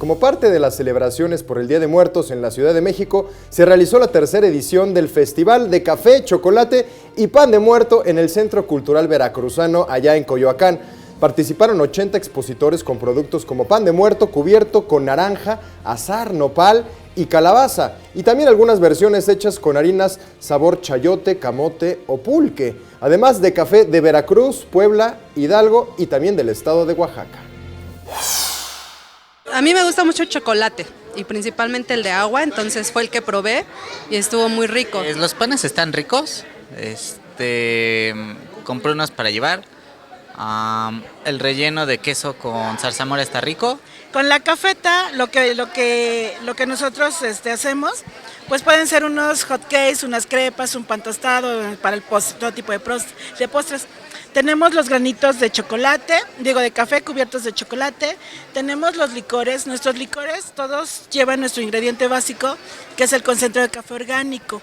Como parte de las celebraciones por el Día de Muertos en la Ciudad de México, se realizó la tercera edición del Festival de Café, Chocolate y Pan de Muerto en el Centro Cultural Veracruzano, allá en Coyoacán. Participaron 80 expositores con productos como pan de muerto cubierto con naranja, azahar, nopal y calabaza, y también algunas versiones hechas con harinas sabor chayote, camote o pulque, además de café de Veracruz, Puebla, Hidalgo y también del estado de Oaxaca. A mí me gusta mucho el chocolate y principalmente el de agua, entonces fue el que probé y estuvo muy rico. Los panes están ricos, compré unos para llevar. El relleno de queso con zarzamora está rico. Con la cafeta, lo que nosotros hacemos, pues pueden ser unos hot cakes, unas crepas, un pan tostado para el todo tipo de postres. Tenemos los granitos de chocolate, de café cubiertos de chocolate. Tenemos los licores, nuestros licores todos llevan nuestro ingrediente básico, que es el concentrado de café orgánico.